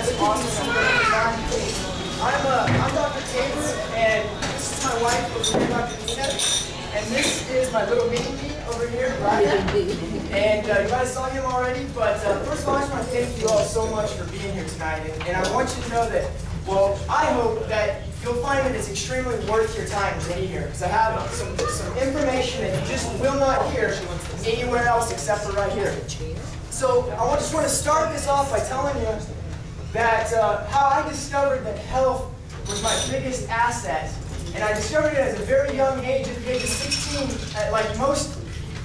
That's awesome. I'm Dr. Tabor, and this is my wife over here, Dr. Nina, and this is my little mini-me over here, Ryan. And you might have saw him already, but first of all, I just want to thank you all so much for being here tonight, and I want you to know that, well, I hope that you'll find that it's extremely worth your time to be here, because I have some information that you just will not hear anywhere else except for right here. So I just want to start this off by telling you that how I discovered that health was my biggest asset. And I discovered it at a very young age, at the age of 16. Like most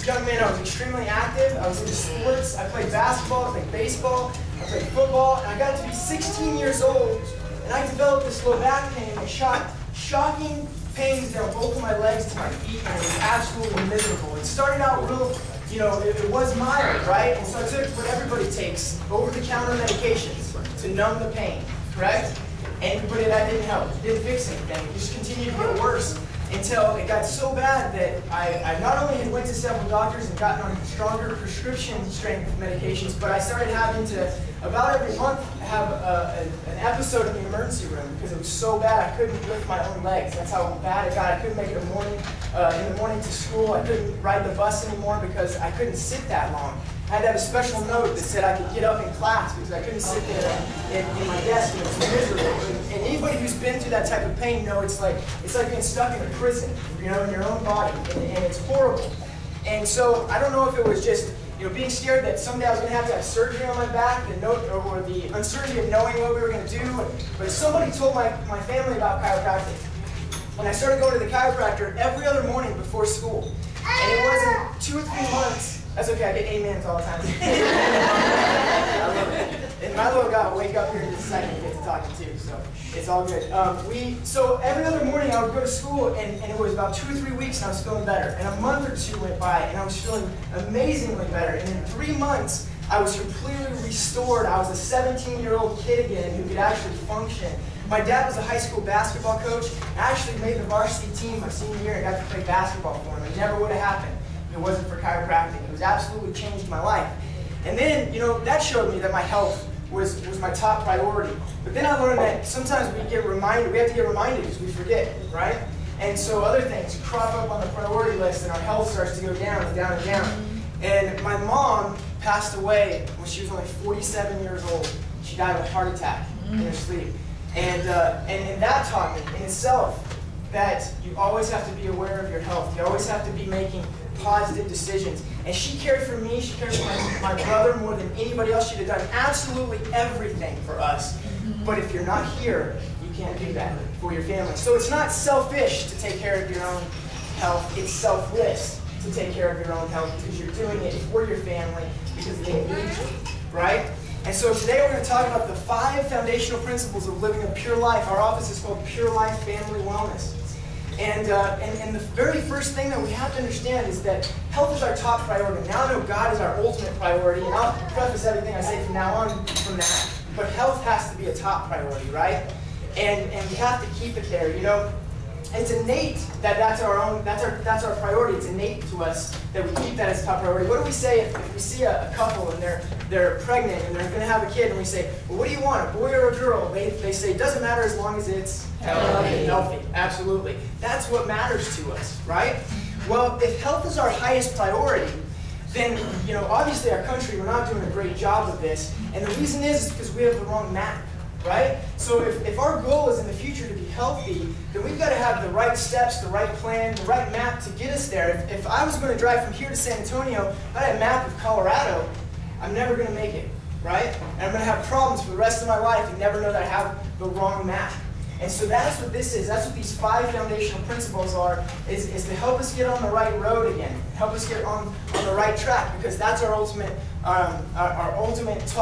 young men, I was extremely active. I was into sports. I played basketball, I played baseball, I played football. And I got to be 16 years old, and I developed this low back pain and shocking pains down both of my legs to my feet, and it was absolutely miserable. It started out real, you know, it was mild, right? And so I took what everybody takes, over-the-counter medications to numb the pain, correct? But that didn't help. It didn't fix anything. It just continued to get worse until it got so bad that I not only had went to several doctors and gotten on stronger prescription strength medications, but I started having to, about every month, have an episode in the emergency room because it was so bad I couldn't lift my own legs. That's how bad it got. I couldn't make it in the morning to school. I couldn't ride the bus anymore because I couldn't sit that long. I had to have a special note that said I could get up in class because I couldn't sit there in my desk and it was miserable. And anybody who's been through that type of pain knows it's like being stuck in a prison, you know, in your own body, and it's horrible. And so I don't know if it was just, you know, being scared that someday I was going to have surgery on my back, or the uncertainty of knowing what we were going to do. But somebody told my family about chiropractic, and I started going to the chiropractor every other morning before school. And it wasn't 2 or 3 months. That's okay, I get amens all the time. I love it. And my little guy will wake up here in just a second and get to talking too, so it's all good. So every other morning I would go to school, and it was about 2 or 3 weeks and I was feeling better. And a month or two went by and I was feeling amazingly better. And in 3 months, I was completely restored. I was a 17-year-old kid again who could actually function. My dad was a high school basketball coach. I actually made the varsity team my senior year and got to play basketball for him. It never would have happened if it wasn't for chiropractic. It was absolutely changed my life. And then, you know, that showed me that my health was my top priority. But then I learned that sometimes we have to get reminded because we forget, right? And so other things crop up on the priority list and our health starts to go down and down and down. And my mom passed away when she was only 47 years old. She died of a heart attack in her sleep. And that taught me in itself that you always have to be aware of your health. You always have to be making positive decisions. And she cared for me, she cared for my brother more than anybody else. She'd have done absolutely everything for us. But if you're not here, you can't do that for your family. So it's not selfish to take care of your own health. It's selfless to take care of your own health because you're doing it for your family because they need you, right? And so today we're going to talk about the 5 foundational principles of living a pure life. Our office is called Pure Life Family Wellness. And the very first thing that we have to understand is that health is our top priority. Now I know God is our ultimate priority, and I'll preface everything I say from now on from that. But health has to be a top priority, right? And we have to keep it there. You know, it's innate that that's our priority. It's innate to us that we keep that as top priority. What do we say if we see a couple and they're pregnant and they're going to have a kid, and we say, well, what do you want, a boy or a girl? They say it doesn't matter as long as it's healthy. Absolutely. That's what matters to us, right? Well, if health is our highest priority, then, you know, obviously our country, we're not doing a great job of this. And the reason is because we have the wrong map, right? So if our goal is in the future to be healthy, then we've got to have the right steps, the right plan, the right map to get us there. If I was going to drive from here to San Antonio, if I had a map of Colorado, I'm never going to make it, right? And I'm going to have problems for the rest of my life and never know that I have the wrong map. And so that's what this is. That's what these 5 foundational principles are, is to help us get on the right road again, help us get on the right track, because that's our ultimate, God's our ultimate, it's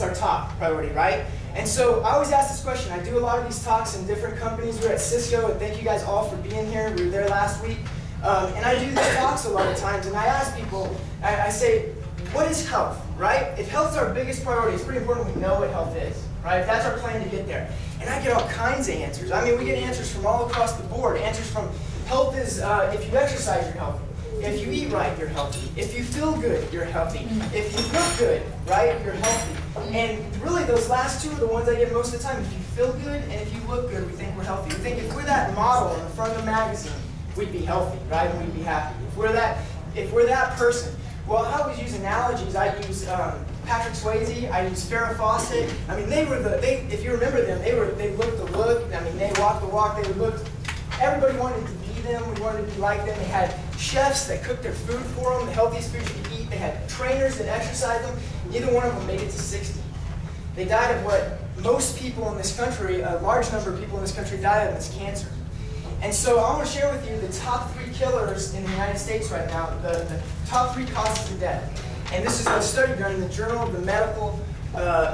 our top priority, right? And so I always ask this question. I do a lot of these talks in different companies. We're at Cisco, and thank you guys all for being here. We were there last week. And I do these talks a lot of times, and I ask people, I say, what is health, right? If health's our biggest priority, it's pretty important we know what health is, right? That's our plan to get there. And I get all kinds of answers. I mean, we get answers from all across the board. Answers from health is if you exercise, you're healthy. If you eat right, you're healthy. If you feel good, you're healthy. If you look good, right, you're healthy. And really, those last two are the ones I get most of the time. If you feel good and if you look good, we think we're healthy. We think if we're that model in the front of the magazine, we'd be healthy, right, and we'd be happy. If we're that person. Well, I always use analogies. I use Patrick Swayze. I use Farrah Fawcett. I mean, if you remember them, they looked the look. I mean, they walked the walk. They looked. Everybody wanted to be them. We wanted to be like them. They had chefs that cooked their food for them, the healthiest food you could eat. They had trainers that exercised them. Neither one of them made it to 60. They died of what most people in this country, a large number of people in this country, die of, is cancer. And so I want to share with you the top 3 killers in the United States right now, the top 3 causes of death. And this is a study done in the Journal of the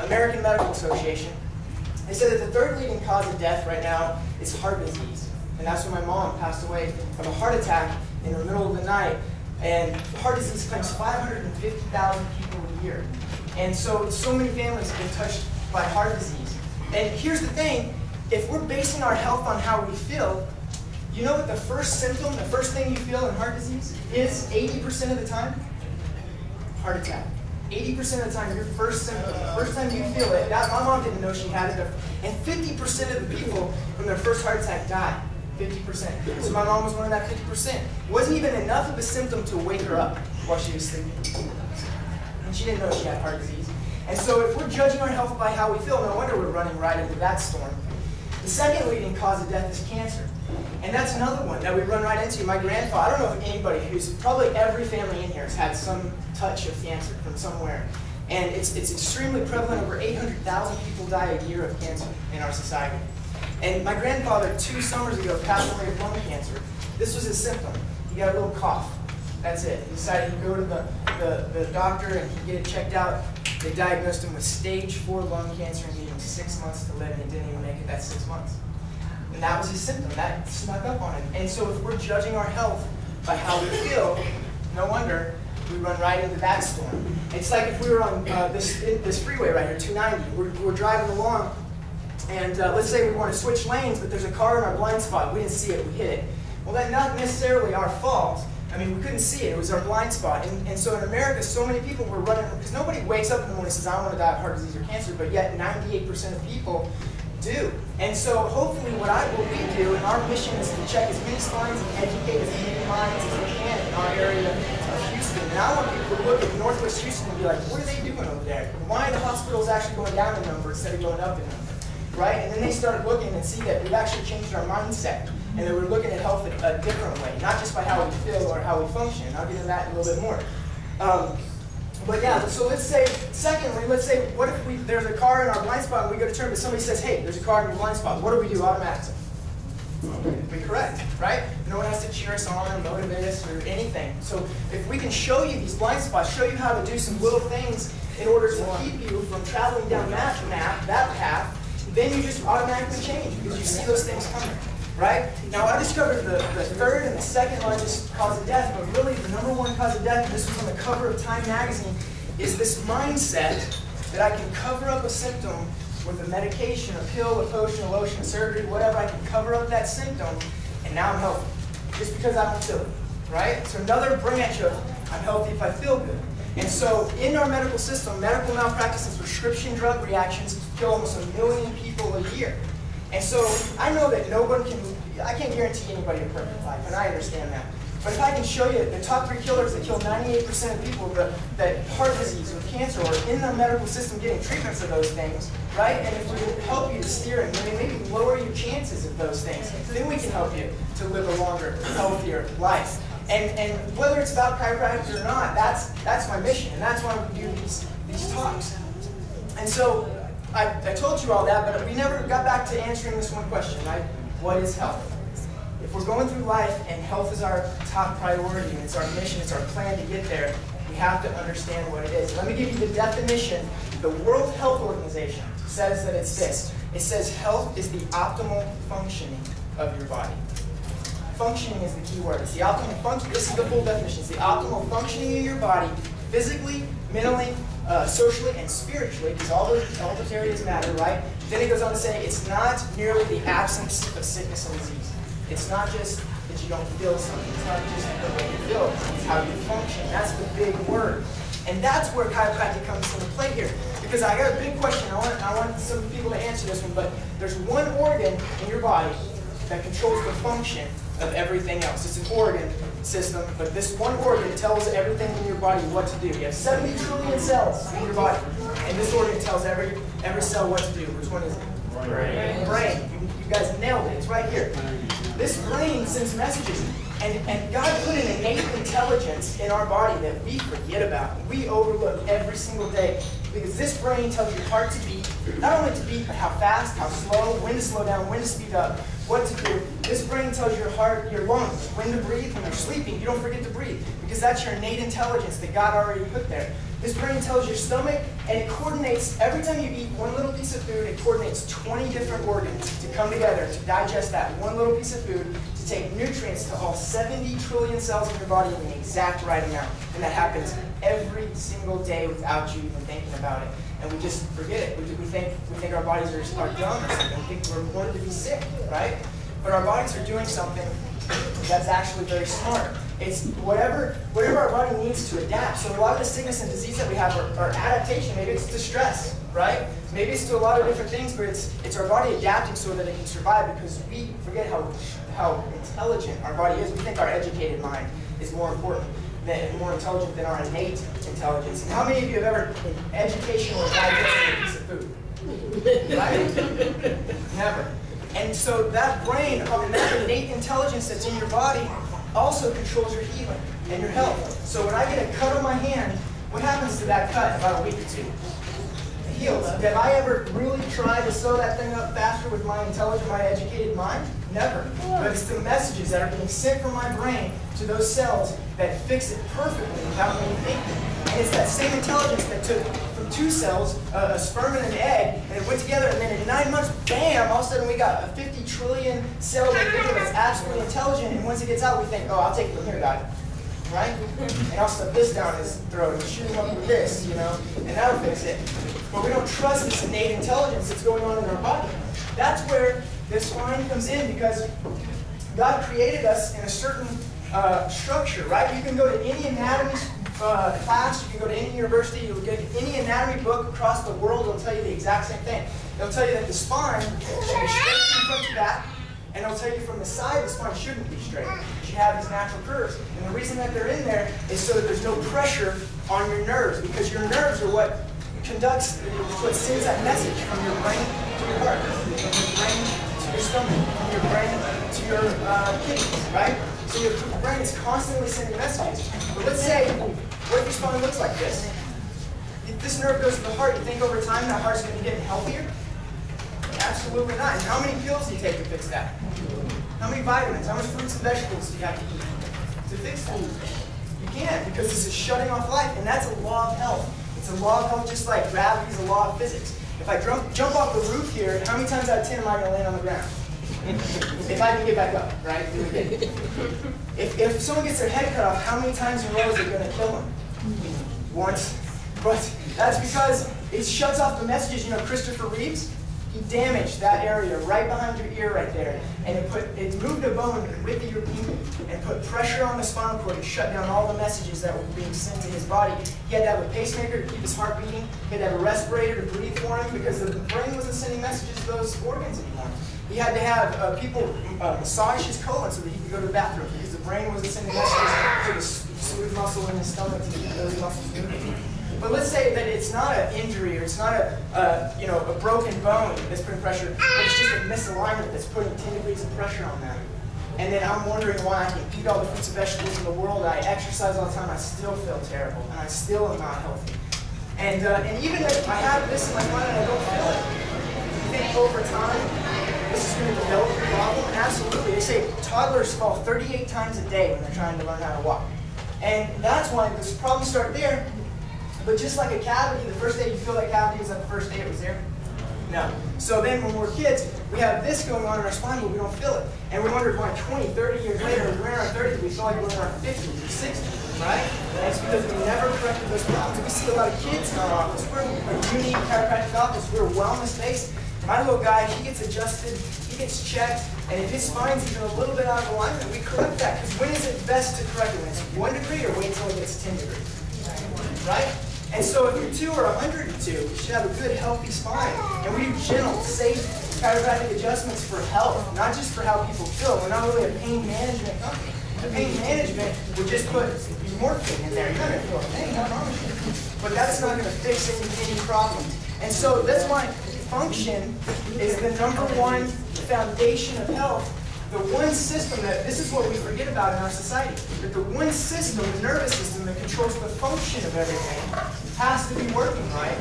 American Medical Association. They said that the 3rd leading cause of death right now is heart disease. And that's when my mom passed away from a heart attack in the middle of the night. And heart disease claims 550,000 people a year. And so many families have been touched by heart disease. And here's the thing, if we're basing our health on how we feel, you know what the first symptom, the first thing you feel in heart disease is 80% of the time? Heart attack. 80% of the time, your first symptom, the first time you feel it, my mom didn't know she had it, and 50% of the people from their first heart attack died. 50%. So my mom was one of that 50%. It wasn't even enough of a symptom to wake her up while she was sleeping. And she didn't know she had heart disease. And so if we're judging our health by how we feel, no wonder we're running right into that storm. The second leading cause of death is cancer. And that's another one that we run right into. My grandfather, I don't know if anybody probably every family in here has had some touch of cancer from somewhere. And it's extremely prevalent. Over 800,000 people die a year of cancer in our society. And my grandfather, 2 summers ago, passed away of lung cancer. This was his symptom. He got a little cough. That's it. He decided he'd go to the doctor and he'd get it checked out. They diagnosed him with stage 4 lung cancer and gave him 6 months to live, and he didn't even make it that 6 months. And that was his symptom. That snuck up on him. And so if we're judging our health by how we feel, no wonder we run right into that storm. It's like if we were on this freeway right here, 290. We're driving along, and let's say we want to switch lanes, but there's a car in our blind spot. We didn't see it. We hit it. Well, that's not necessarily our fault. I mean, we couldn't see it. It was our blind spot. And so in America, so many people were running, because nobody wakes up in the morning and says, I want to die of heart disease or cancer, but yet 98% of people do. And so hopefully what we do, and our mission is to check as many spines and educate as many minds as we can in our area of Houston. And I want people to look at Northwest Houston and be like, what are they doing over there? Why are the hospitals actually going down in number instead of going up in number? Right? And then they started looking and see that we've actually changed our mindset. And that we're looking at health a different way, not just by how we feel or how we function. And I'll get into that in a little bit more. But yeah, so let's say, secondly, what if there's a car in our blind spot and we go to turn, but somebody says, hey, there's a car in your blind spot. What do we do automatically? We correct, right? No one has to cheer us on or motivate us or anything. So if we can show you these blind spots, show you how to do some little things in order to keep you from traveling down that path, then you just automatically change because you see those things coming. Right? Now, I discovered the 3rd and the 2nd largest cause of death, but really the #1 cause of death, and this was on the cover of Time magazine, is this mindset that I can cover up a symptom with a medication, a pill, a potion, a lotion, a surgery, whatever. I can cover up that symptom, and now I'm healthy, just because I don't feel it. Right? So another branch of I'm healthy if I feel good. And so in our medical system, medical malpractice and prescription drug reactions kill almost 1 million people a year. And so I know that I can't guarantee anybody a perfect life, and I understand that. But if I can show you the top 3 killers that kill 98% of people, that heart disease or cancer, or in the medical system getting treatments of those things, right? And if we can help you to steer and maybe lower your chances of those things, then we can help you to live a longer, healthier life. And whether it's about chiropractic or not, that's my mission, and that's why we do these talks. And so I told you all that, but we never got back to answering this one question, right? What is health? If we're going through life and health is our top priority, and it's our mission, it's our plan to get there, we have to understand what it is. Let me give you the definition. The World Health Organization says that it's this. It says health is the optimal functioning of your body. Functioning is the key word. It's the optimal function. This is the full definition. It's the optimal functioning of your body, physically, mentally, socially, and spiritually, because all those areas matter, right? Then it goes on to say it's not merely the absence of sickness and disease. It's not just that you don't feel something. It's not just the way you feel, it's how you function. That's the big word. And that's where chiropractic comes into play here. Because I got a big question. I want some people to answer this one, but there's one organ in your body that controls the function of everything else. It's an organ system, but this one organ tells everything in your body what to do. You have 70 trillion cells in your body, and this organ tells every cell what to do. Which one is it? Brain. Brain. You guys nailed it. It's right here. This brain sends messages, and God put an innate intelligence in our body that we forget about. We overlook every single day, because this brain tells your heart to beat, not only to beat, but how fast, how slow, when to slow down, when to speed up, what to do. This brain tells your heart, your lungs, when to breathe. When you're sleeping, you don't forget to breathe, because that's your innate intelligence that God already put there. This brain tells your stomach, and it coordinates, every time you eat one little piece of food, it coordinates 20 different organs to come together to digest that one little piece of food, to take nutrients to all 70 trillion cells in your body in the exact right amount. And that happens every single day without you even thinking about it. And we just forget it. We think our bodies are dumb or something. We think we're born to be sick, right? But our bodies are doing something that's actually very smart. It's whatever our body needs to adapt. So a lot of the sickness and disease that we have are adaptation. Maybe it's to stress, right? Maybe it's to a lot of different things, but it's our body adapting so that it can survive, because we forget how intelligent our body is. We think our educated mind is more important, more intelligent than our innate intelligence. And how many of you have ever educationally digested a piece of food? Right? Never. And so that brain, that innate intelligence that's in your body, also controls your healing and your health. So when I get a cut on my hand, what happens to that cut in about a week or two? It heals. Have I ever really tried to sew that thing up faster with my intelligent, my educated mind? Never. But it's the messages that are being sent from my brain to those cells that fix it perfectly without me thinking. And it's that same intelligence that took from two cells, a sperm and an egg, and it went together, and then in 9 months, bam, all of a sudden we got a 50 trillion cell individual that's absolutely intelligent, and once it gets out, we think, oh, I'll take it from here, God. Right? And I'll stuff this down his throat and shoot him up with this, you know, and that'll fix it. But we don't trust this innate intelligence that's going on in our body. That's where this line comes in, because God created us in a certain structure, right? You can go to any anatomy class, you can go to any university, you'll get any anatomy book across the world, it'll tell you the exact same thing. It'll tell you that the spine should be straight from front to back, and it'll tell you from the side the spine shouldn't be straight. It should have these natural curves. And the reason that they're in there is so that there's no pressure on your nerves, because your nerves are what conducts, what sends that message from your brain to your heart, from your brain to your stomach, from your brain to your kidneys, right? So your brain is constantly sending messages. But let's say, what if your spine looks like this? If this nerve goes to the heart, you think over time that heart's going to be getting healthier? Absolutely not. And how many pills do you take to fix that? How many vitamins? How much fruits and vegetables do you have to eat to fix that? You can't, because this is shutting off life, and that's a law of health. It's a law of health, just like gravity is a law of physics. If I jump off the roof here, how many times out of 10 am I going to land on the ground? If I can get back up, right? If someone gets their head cut off, how many times in a row is it going to kill them? Once. But that's because it shuts off the messages. You know, Christopher Reeves, he damaged that area right behind your ear right there. And it moved a bone with your beam and put pressure on the spinal cord and shut down all the messages that were being sent to his body. He had to have a pacemaker to keep his heart beating. He had to have a respirator to breathe for him, because the brain wasn't sending messages to those organs anymore. He had to have people massage his colon so that he could go to the bathroom, because the brain wasn't sending messages to the smooth muscle in his stomach to keep those muscles moving. But let's say that it's not an injury, or it's not a broken bone that's putting pressure, but it's just a misalignment that's putting 10 degrees of pressure on that. And then I'm wondering why I can eat all the fruits and vegetables in the world, I exercise all the time, I still feel terrible, and I still am not healthy. And even if I have this in my mind and I don't feel it, you think over time this is going to develop a problem? Absolutely. They say toddlers fall 38 times a day when they're trying to learn how to walk. And that's why the problems start there. But just like a cavity, the first day you feel that cavity, was that the first day it was there? No. So then when we're kids, we have this going on in our spine, but we don't feel it. And we wonder why 20, 30 years later, when we're in our 30s, we feel like we're in our 50s or 60s, right? And it's because we never corrected those problems. We see a lot of kids in our office. We're a unique chiropractic office. We're wellness-based. my little guy, he gets adjusted, he gets checked, and if his spine's even a little bit out of alignment, we correct that. Because when is it best to correct it? When it's 1 degree or wait until it gets 10 degrees? Right? And so if you're 2 or 102, you should have a good, healthy spine. And we do gentle, safe chiropractic adjustments for health, not just for how people feel. We're not really a pain management company. The pain management would just put morphine in there. You're not going to feel pain, I promise you. But that's not going to fix any problem. And so that's why function is the #1 foundation of health. The one system that, this is what we forget about in our society, that the one system, the nervous system that controls the function of everything has to be working right,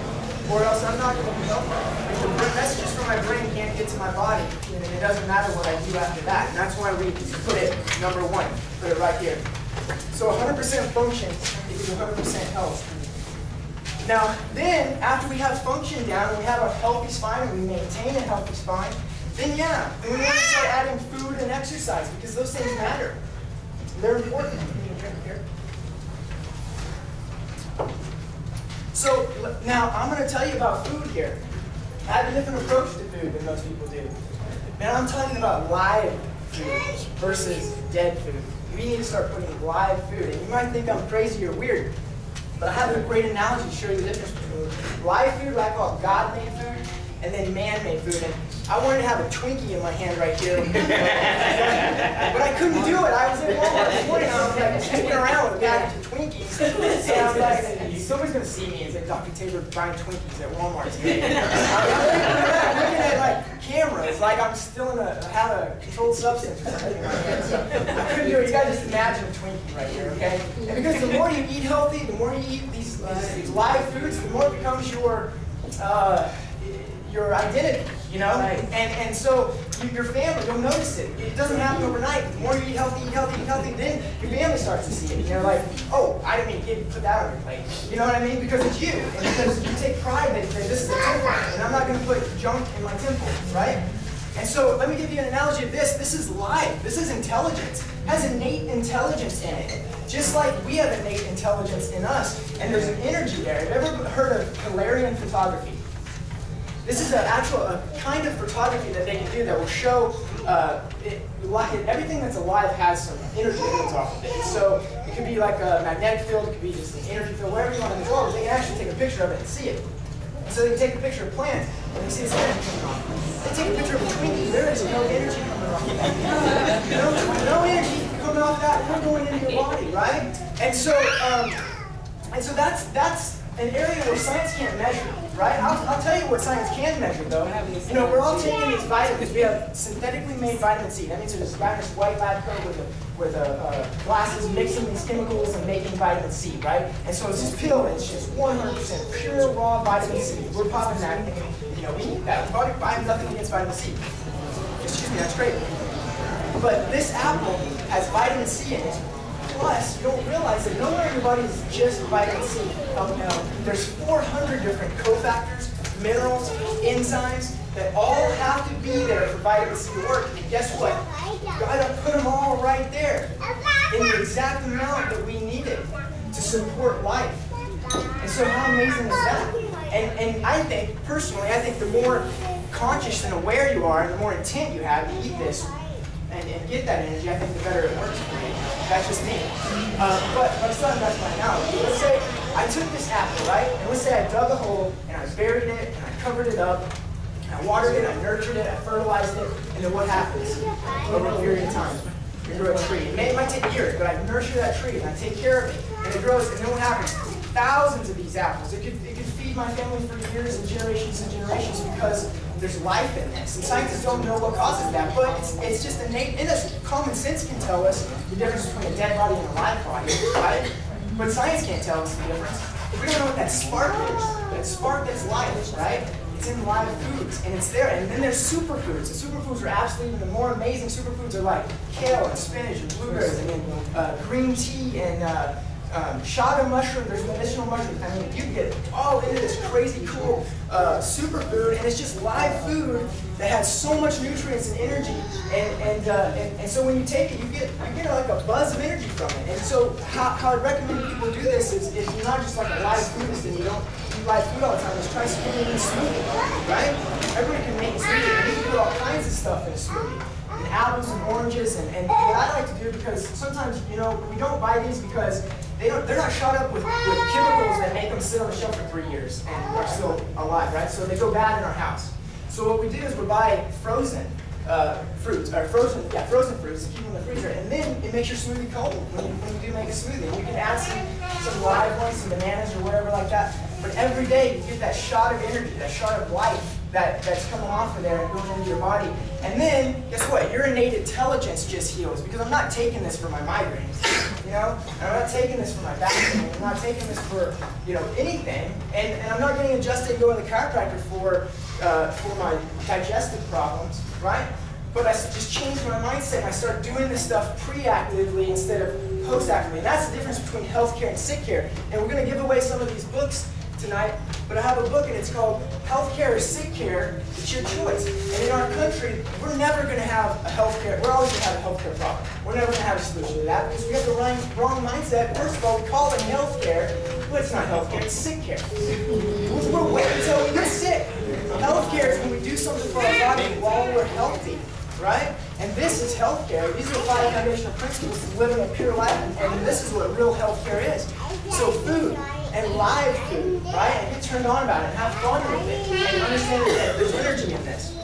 or else I'm not going to be healthy. If the messages from my brain can't get to my body, then it doesn't matter what I do after that. And that's why we put it #1, put it right here. So 100% function equals 100% health. Now, then, after we have function down, and we have a healthy spine, and we maintain a healthy spine, then yeah, then we want to start adding food and exercise, because those things matter. They're important. So, now, I'm going to tell you about food here. I have a different approach to food than most people do. And I'm talking about live food versus dead food. We need to start putting live food. And you might think I'm crazy or weird, but I have a great analogy to show you the difference between live food, what I call God-made food, and then man-made food. And I wanted to have a Twinkie in my hand right here, but I couldn't do it. I was in Walmart this morning, and I was like sticking around with a bag of Twinkies, and I was like, somebody's gonna see me and say, Dr. Tabor buying Twinkies at Walmart today. I'm looking at like cameras, like I'm still in have a controlled substance or something like that. So I couldn't do it. You gotta just imagine a Twinkie right here, okay? And because the more you eat healthy, the more you eat these live foods, the more it becomes your identity, you know? Right. And so your family, you'll notice it. It doesn't happen overnight. The more you eat healthy, then your family starts to see it. And you're like, oh, I didn't mean to put that on your plate. You know what I mean? Because it's you. And because you take pride that this is a temple, and I'm not going to put junk in my temple, right? And so let me give you an analogy of this. This is life. This is intelligence. It has innate intelligence in it. Just like we have innate intelligence in us. And there's an energy there. Have you ever heard of Polarian photography? This is a kind of photography that they can do that will show everything that's alive has some energy that comes off of it. So it could be like a magnetic field, it could be just an energy field, whatever you want to control, but they can actually take a picture of it and see it. And so they can take a picture of plants and they see this energy coming off. They take a picture of a Twinkie, there is no energy coming off of that. No energy coming off that, not going into your body, right? And so that's an area where science can't measure, right? I'll tell you what science can measure, though. You know, we're all taking these vitamins. We have synthetically made vitamin C. That means there's this white lab coat with glasses mixing these chemicals and making vitamin C, right? And so it's this pill, and it's just 100% pure raw vitamin C. We're popping that, and you know, we need that. I have nothing against vitamin C. Excuse me, that's great. But this apple has vitamin C in it. Plus, you don't realize that nowhere in your body is just vitamin C. There's 400 different cofactors, minerals, enzymes that all have to be there for vitamin C to work. And guess what? You gotta put them all right there in the exact amount that we need it to support life. And so how amazing is that? And I think, personally, the more conscious and aware you are, and the more intent you have to eat this, and get that energy, I think the better it works for me. That's just me. But it's not that's my analogy. Let's say I took this apple, right? And let's say I dug a hole, and I buried it, and I covered it up, and I watered it, I nurtured it, I fertilized it, and then what happens? Over a period of time, you grow a tree. It might take years, but I nurture that tree, and I take care of it, and it grows, and then what happens? Thousands of these apples. It could feed my family for years and generations because there's life in this. And scientists don't know what causes that, but it's just innate in us. Common sense can tell us the difference between a dead body and a live body, right? But science can't tell us the difference. We don't know what that spark is. That spark that's life, right? It's in live foods, and it's there. And then there's superfoods. The superfoods are absolutely, the more amazing superfoods are like kale and spinach and blueberries, and then green tea and chaga mushroom, there's medicinal mushrooms. I mean, you get all into this crazy cool superfood, and it's just live food that has so much nutrients and energy. And so when you take it, you get like a buzz of energy from it. And so how I recommend people do this is if you're not just like a live foodist and you don't eat live food all the time, just try swimming in a smoothie, right? Everybody can make a stuff in a smoothie. And apples and oranges, and what I like to do, because sometimes, you know, we don't buy these because they're not shot up with chemicals that make them sit on the shelf for 3 years and they're still alive, right? So they go bad in our house. So what we do is we buy frozen fruits, or frozen fruits to keep them in the freezer, and then it makes your smoothie cold when you do make a smoothie. You can add some live ones, some bananas or whatever like that. But every day you get that shot of energy, that shot of life that's coming off of there and going into your body. And then, guess what? Your innate intelligence just heals, because I'm not taking this for my migraines, you know? And I'm not taking this for my back pain. I'm not taking this for, you know, anything. And I'm not getting adjusted and going to the chiropractor for my digestive problems, right? But I just changed my mindset and I started doing this stuff pre-actively instead of post-actively. And that's the difference between healthcare and sick care. And we're going to give away some of these books tonight, but I have a book and it's called Healthcare or Sick Care, It's Your Choice. And in our country, we're never going to have a healthcare, we're always going to have a healthcare problem. We're never going to have a solution to that because we have the wrong mindset. First of all, we call it healthcare, but it's not healthcare, it's sick care. We're waiting until we get sick. Healthcare is when we do something for our body while we're healthy, right? And this is healthcare. These are 5 foundational principles to living a pure life, and this is what real healthcare is. So food. And live food, right? And get turned on about it and have fun with it and understand that there's energy in this.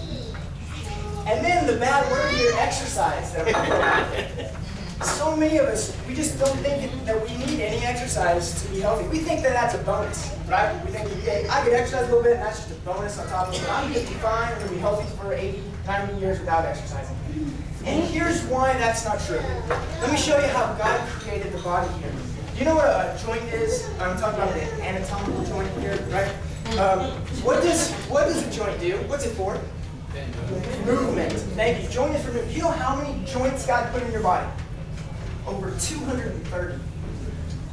And then the bad word here, exercise. So many of us, we just don't think that we need any exercise to be healthy. We think that that's a bonus, right? We think, hey, I could exercise a little bit and that's just a bonus on top of it. I'm going to be fine, I'm going to be healthy for 80, 90 years without exercising. And here's why that's not true. Let me show you how God created the body here. Do you know what a joint is? I'm talking about an anatomical joint here, right? What does a joint do? What's it for? Movement. Thank you. Joint is for movement. Do you know how many joints God put in your body? Over 230.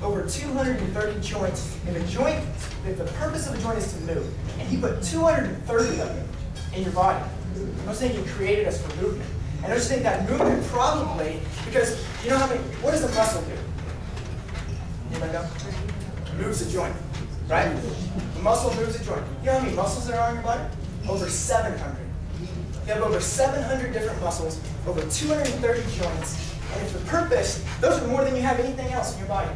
Over 230 joints. And a joint, the purpose of a joint is to move. And He put 230 of them in your body. I'm not saying He created us for movement. And I just think that movement probably, because you know how many, what does a muscle do? Anybody know? Moves a joint, right? The muscle moves a joint. You know how many muscles there are in your body? Over 700. You have over 700 different muscles, over 230 joints, and if the purpose, those are more than you have anything else in your body.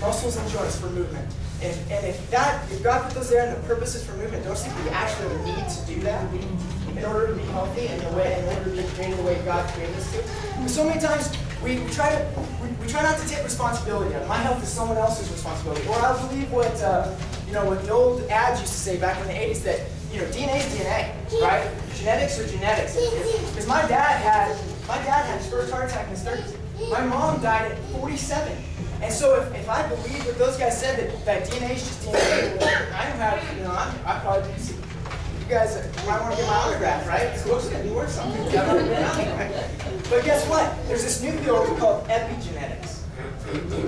Muscles and joints for movement. And if God put those there and the purpose is for movement, don't you think we actually need to do that in order to be healthy and in order to be created the way God created us to? Because so many times we try not to take responsibility on it. My health is someone else's responsibility. Or I believe what what the old ads used to say back in the 80s, that DNA is DNA, right? Genetics are genetics. Because my dad had his first heart attack in his 30s. My mom died at 47. And so if I believe what those guys said, that DNA is just DNA, I don't have, I probably, you guys might want to get my autograph, right? This book's going to be worth something. But guess what? There's this new field called epigenetics.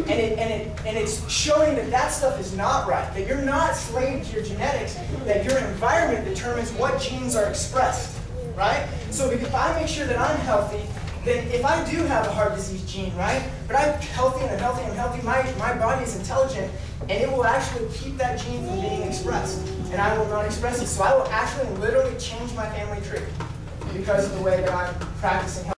And it's showing that stuff is not right, that you're not slave to your genetics, that your environment determines what genes are expressed, right? So if I make sure that I'm healthy, then if I do have a heart disease gene, right, but I'm healthy and I'm healthy, my body is intelligent, and it will actually keep that gene from being expressed, and I will not express it. So I will actually literally change my family tree because of the way that I'm practicing health.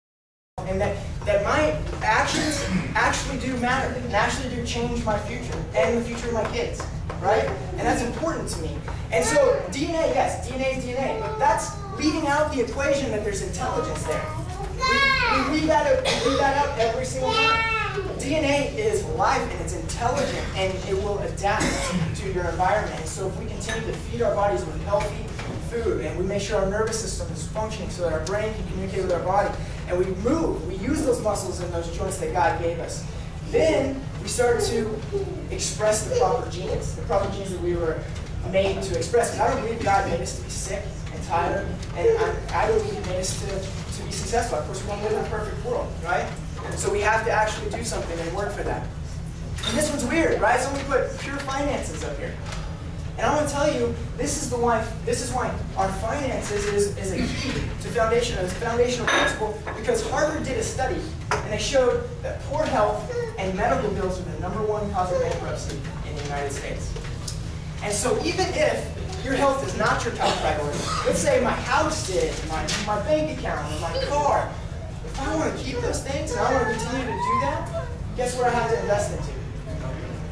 And that my actions actually do matter, and actually do change my future, and the future of my kids, right? And that's important to me. And so DNA, yes, DNA is DNA, but that's leaving out the equation that there's intelligence there. We leave that out every single time. DNA is life and it's intelligent and it will adapt to your environment. And so if we continue to feed our bodies with healthy food and we make sure our nervous system is functioning so that our brain can communicate with our body, and we move, we use those muscles and those joints that God gave us, then we start to express the proper genes that we were made to express. Because I don't believe God made us to be sick and tired, and I believe He made us to be successful. Of course, we don't live in a perfect world, right? So we have to actually do something and work for that. And this one's weird, right? So we put pure finances up here. And I want to tell you, this is why our finances is a key to foundational principle, because Harvard did a study, and they showed that poor health and medical bills are the #1 cause of bankruptcy in the United States. And so even if your health is not your top priority. Let's say my house is, my bank account, or my car. If I want to keep those things and I want to continue to do that, guess where I have to invest into?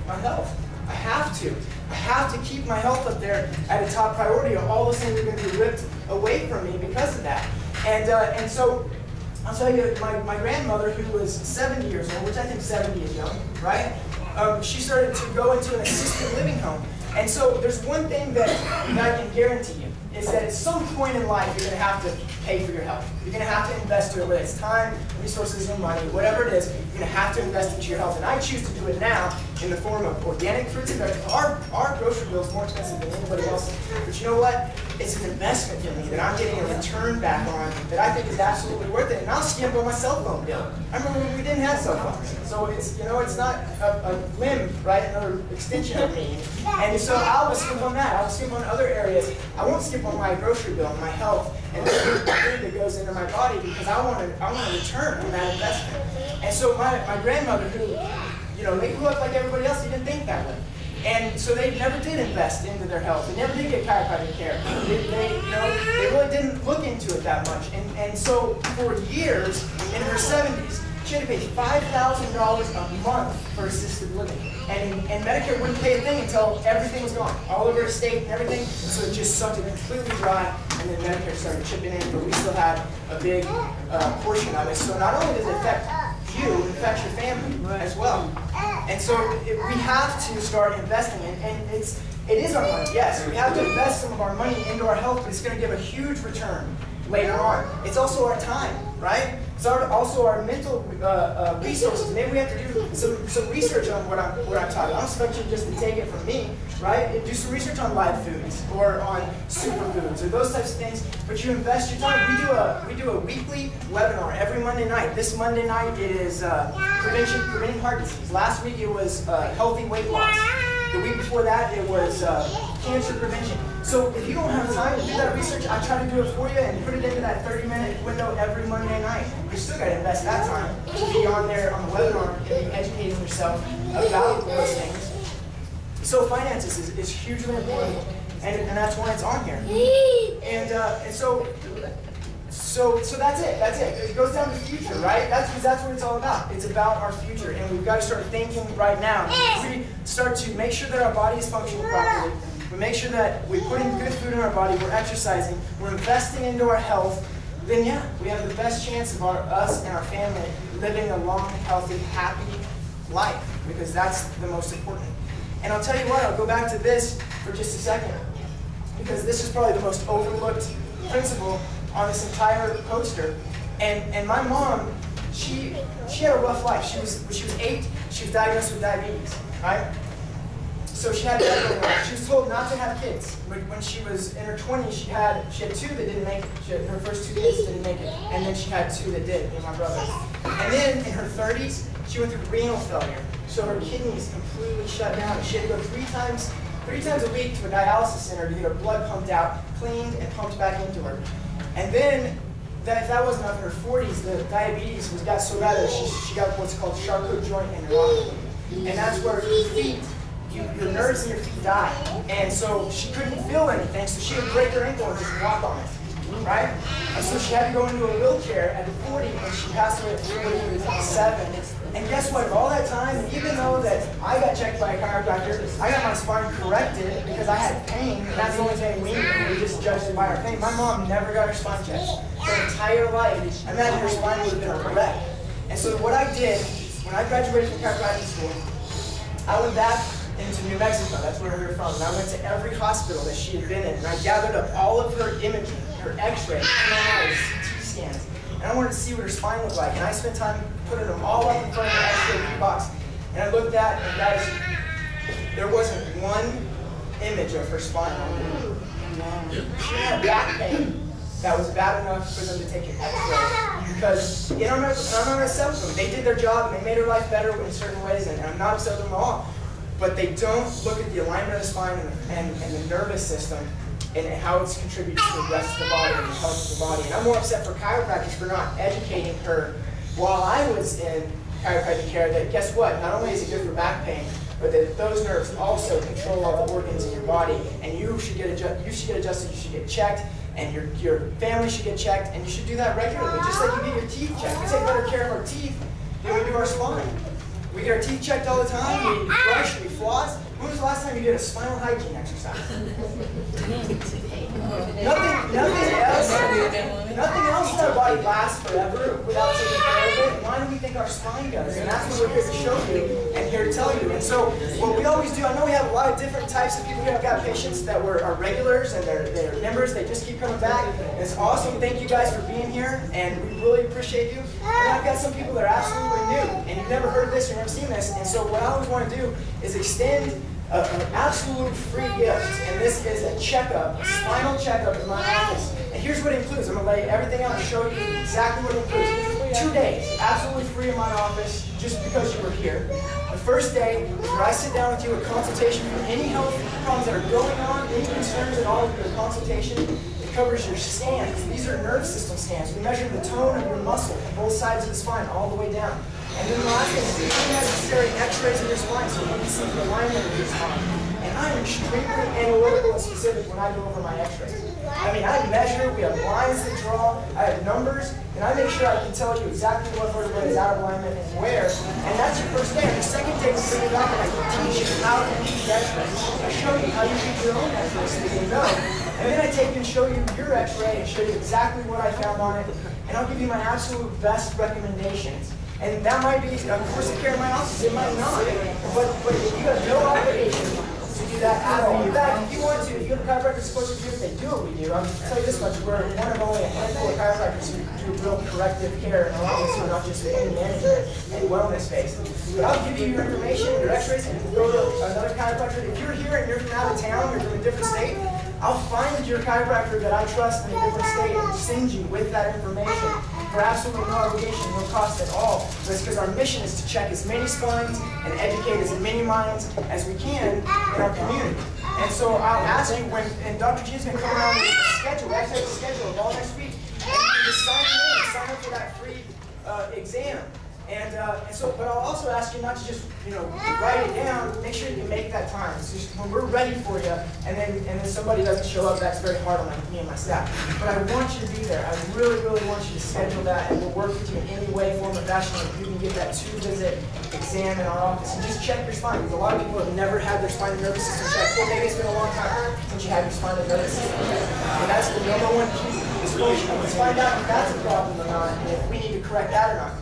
My health. I have to. I have to keep my health up there at a top priority, or all those things are going to be ripped away from me because of that. And so, I'll tell you, my grandmother, who was 70 years old, which I think 70 is young, right? She started to go into an assisted living home. And so there's one thing that I can guarantee you, is that at some point in life you're going to have to pay for your health. You're going to have to invest to it, whether it's time, resources, and money, whatever it is, you're going to have to invest into your health. And I choose to do it now in the form of organic fruits and vegetables. Our grocery bill is more expensive than anybody else's. But you know what? It's an investment for me that I'm getting a return back on that I think is absolutely worth it. And I'll skimp on my cell phone bill. I remember when we didn't have cell phones. So it's, you know, it's not a limb, right? Another extension of me. And so I'll skimp on that. I'll skimp on other areas. I won't skimp on my grocery bill, my health, and the food that goes into my body, because I want to return on that investment. And so my grandmother, who, you know, they grew up like everybody else, they didn't think that way. And so they never did invest into their health. They never did get chiropractic care. They really didn't look into it that much. And so for years, in her 70s, she had to pay $5,000 a month for assisted living. And Medicare wouldn't pay a thing until everything was gone. All over her state and everything. So it just sucked it completely dry. And then Medicare started chipping in, but we still had a big portion of it. So not only does it affect you, it affects your family as well. And so we have to start investing, and it is our money, yes. We have to invest some of our money into our health, but it's going to give a huge return later on. It's also our time, right? It's also our mental resources. Maybe we have to do some research on what I'm talking. I don't expect you just to take it from me, right? Do some research on live foods or on superfoods or those types of things. But you invest your time. We do a weekly webinar every Monday night. This Monday night it is preventing heart disease. Last week it was healthy weight loss. The week before that it was cancer prevention. So if you don't have time to do that research, I try to do it for you and put it into that 30-minute window every Monday night. You still got to invest that time to be on there on the webinar and be educating yourself about those things. So finances is hugely important, and that's why it's on here. And so that's it. That's it. It goes down to the future, right? That's what it's all about. It's about our future, and we've got to start thinking right now. We start to make sure that our body is functioning properly. We make sure that we put in good food in our body. We're exercising. We're investing into our health. Then yeah, we have the best chance of us and our family living a long, healthy, happy life, because that's the most important. And I'll tell you what. I'll go back to this for just a second, because this is probably the most overlooked principle on this entire poster. And my mom, she had a rough life. When she was 8, she was diagnosed with diabetes, right? So she had that going on. She was told not to have kids. When she was in her 20s, she had 2 that didn't make it. Her first 2 kids didn't make it, and then she had 2 that did, me and my brother. And then in her 30s, she went through renal failure. So her kidneys completely shut down. She had to go 3 times a week to a dialysis center to get her blood pumped out, cleaned, and pumped back into her. And then, if that wasn't enough, in her 40s, the diabetes got so bad that she got what's called Charcot joint neuropathy. And that's where your feet, your nerves in your feet die. And so she couldn't feel anything, so she would break her ankle and just walk on it, right? And so she had to go into a wheelchair at 40, and she passed away at 47. And guess what? All that time, and even though that I got checked by a chiropractor, I got my spine corrected because I had pain, and that's the only thing we knew. We just judged it by our pain. My mom never got her spine checked her entire life. I imagine her spine would have been a wreck. And so what I did, when I graduated from chiropractic school, I went back into New Mexico. That's where we were from. And I went to every hospital that she had been in, and I gathered up all of her imaging, her x-rays, MRIs, CT scans. And I wanted to see what her spine looked like. And I spent time putting them all up in front of the x-ray box. And I looked at, and guys, there wasn't one image of her spine on there. She had back pain that was bad enough for them to take an x-ray. Because, and I'm not upset with them. They did their job, and they made her life better in certain ways, and I'm not upset with them at all. But they don't look at the alignment of the spine and the nervous system and how it's contributed to the rest of the body and the health of the body. And I'm more upset for chiropractors for not educating her while I was in chiropractic care that, guess what, not only is it good for back pain, but that those nerves also control all the organs in your body, and you should get adjusted, you should get checked, and your family should get checked, and you should do that regularly, just like you get your teeth checked. We take better care of our teeth than we do our spine. We get our teeth checked all the time, we brush, we floss. When was the last time you did a spinal hygiene exercise? Nothing else in our body lasts forever without taking care of it. Why do we think our spine does? And that's what we're here to show you and here to tell you. And so what we always do, I know we have a lot of different types of people here. I've got patients that are regulars and they're members. They just keep coming back. And it's awesome. Thank you guys for being here, and we really appreciate you. And I've got some people that are absolutely new, and you've never heard this or never seen this. And so what I always want to do is extend an absolute free gift, and this is a checkup, a spinal checkup in my office. And here's what it includes. I'm going to lay everything out and show you exactly what it includes. 2 days, absolutely free in my office, just because you were here. The first day is where I sit down with you, a consultation for any health problems that are going on, any concerns at all with your consultation. It covers your scans. These are nerve system scans. We measure the tone of your muscle on both sides of the spine, all the way down. And then the last thing is unnecessary x-rays of your spine, so you can see the alignment of your spine. And I'm extremely analytical and specific when I go over my x-rays. I mean, I measure, we have lines to draw, I have numbers, and I make sure I can tell you exactly what vertebrae is out of alignment and where. And that's your first day. And the second day, we bring it up and I teach you how to read the x-rays. I show you how you read your own x-rays so you know. And then I take you and show you your x-ray and show you exactly what I found on it. And I'll give you my absolute best recommendations. And that might be, of course, the care in my office, it might not. But you have no obligation to do that at all. In fact, if you want to, if you have a chiropractor supposed to do it, they do what we do. I'll tell you this much, we're one of only a handful of chiropractors who do real corrective care in our office, so not just pain management and wellness based. But I'll give you your information, your x-rays, and go to another chiropractor. If you're here and you're from out of town, you're from a different state, I'll find your chiropractor that I trust in a different state and send you with that information for absolutely no obligation, no cost at all. That's because our mission is to check as many spines and educate as many minds as we can in our community. And so I'll ask you when, and Dr. G's going to come around with a schedule, we actually have a schedule of all next week, and you can just sign up for that free exam. And so, but I'll also ask you not to just, write it down. Make sure you make that time. It's just when we're ready for you, and then somebody doesn't show up, that's very hard on me and my staff. But I want you to be there. I really, really want you to schedule that, and we'll work with you in any way, form, or fashion. If you can get that 2-visit exam in our office, and just check your spine. Because a lot of people have never had their spine and nervous system checked. Well, maybe it's been a long time since you had your spine and nervous system checked. And that's the number one key. Let's find out if that's a problem or not, and if we need to correct that or not.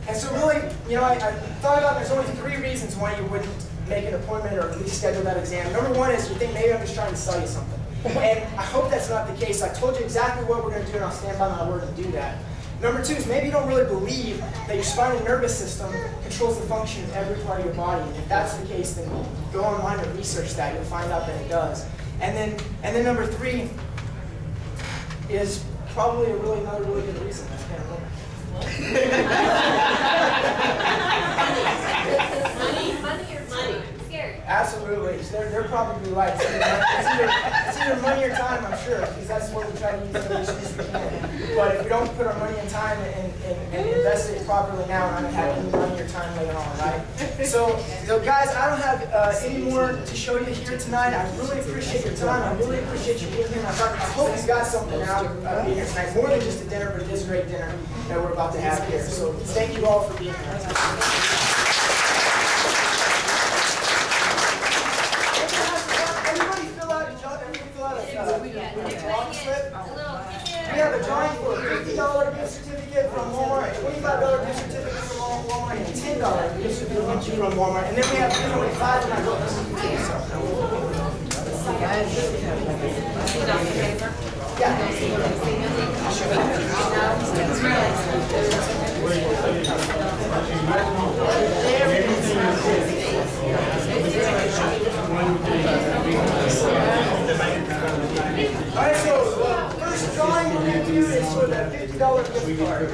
And so really, I thought about there's only 3 reasons why you wouldn't make an appointment or at least schedule that exam. Number 1 is you think maybe I'm just trying to sell you something. And I hope that's not the case. I told you exactly what we're going to do, and I'll stand by my word and do that. Number 2 is maybe you don't really believe that your spinal nervous system controls the function of every part of your body. And if that's the case, then go online and research that. You'll find out that it does. And then number 3 is probably another really good reason. That's kind of cool. Money or money? Scary. Absolutely. They're probably right. It's either money or time, I'm sure, because that's what we try to use as much as we can. But if we don't put our money and time and invest it properly now, we're not going to have any money or time later on, right? So guys, I don't have any more to show you here tonight. I really appreciate your time. I really appreciate you being here. I hope you got something out of being here tonight. More than just a dinner, but it is a great dinner that we're about to have here. So thank you all for being here. We have a drawing for a $50 gift certificate from Walmart, a $25 gift certificate from Walmart, and a $10 gift certificate from Walmart. And then we have 5 in my books. Alright, so first drawing we're going to do is for the $50 gift card.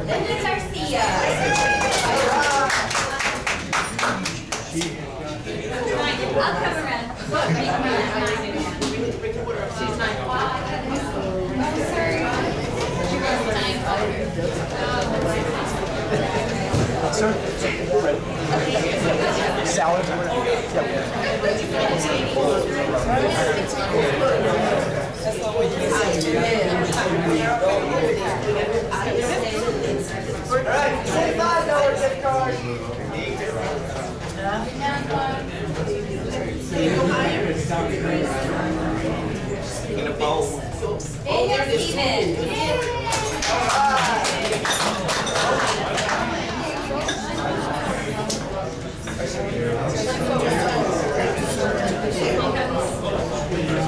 Linda Garcia. I'll come around. She's 9'5". I'm sorry. She was 9'5". Sir? Salad? Alright, $25 gift card. In a bowl. Daniel Steven.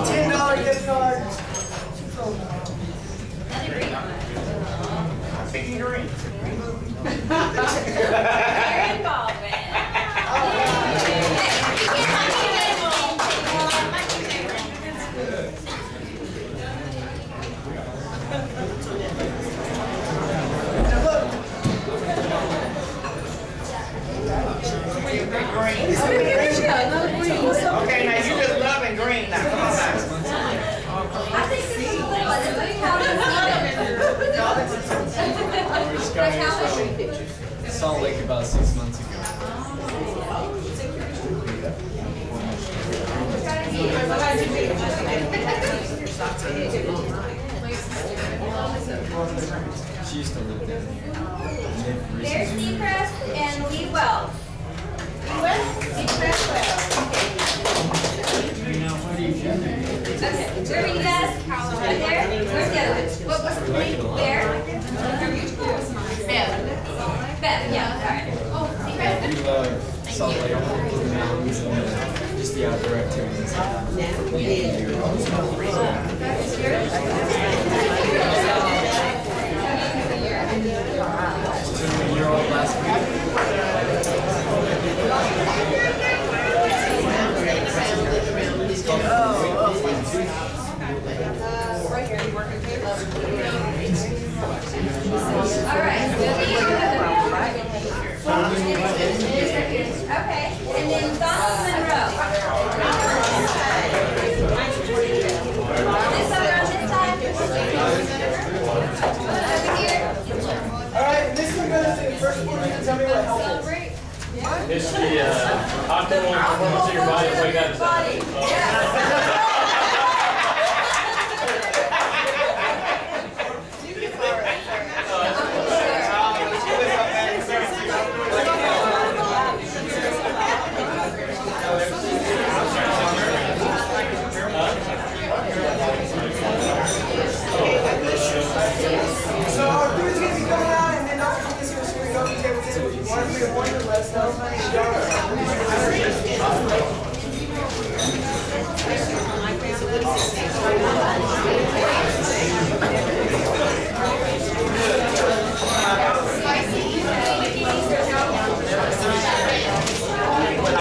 $10 gift card. I'm picking green. Aaron Baldwin. Okay, now you just loving green now. Come on now. I think this is a little bit. Salt Lake about 6 months ago. She used to live down here. There's Steve Press and Lee Wells. Lee Wells? Steve Press Wells. Okay, where are you guys? Right there? Where's the other one? What's the name? There? Bev. Bev, yeah, alright. Oh, Steve Press? We love Salt Lake, the mountains, and just the outdoor activities. She's a year-old last week. Right here, you working too? Alright, okay, and then Donald Monroe. This other on this side? Over here? Alright, this is going to say the first one. Tell me what helped. It's the optimal performance of your body. What you got to say? So our food's going to be coming out, and then after this, we're going to go to the table. If you want to bring one, let us know.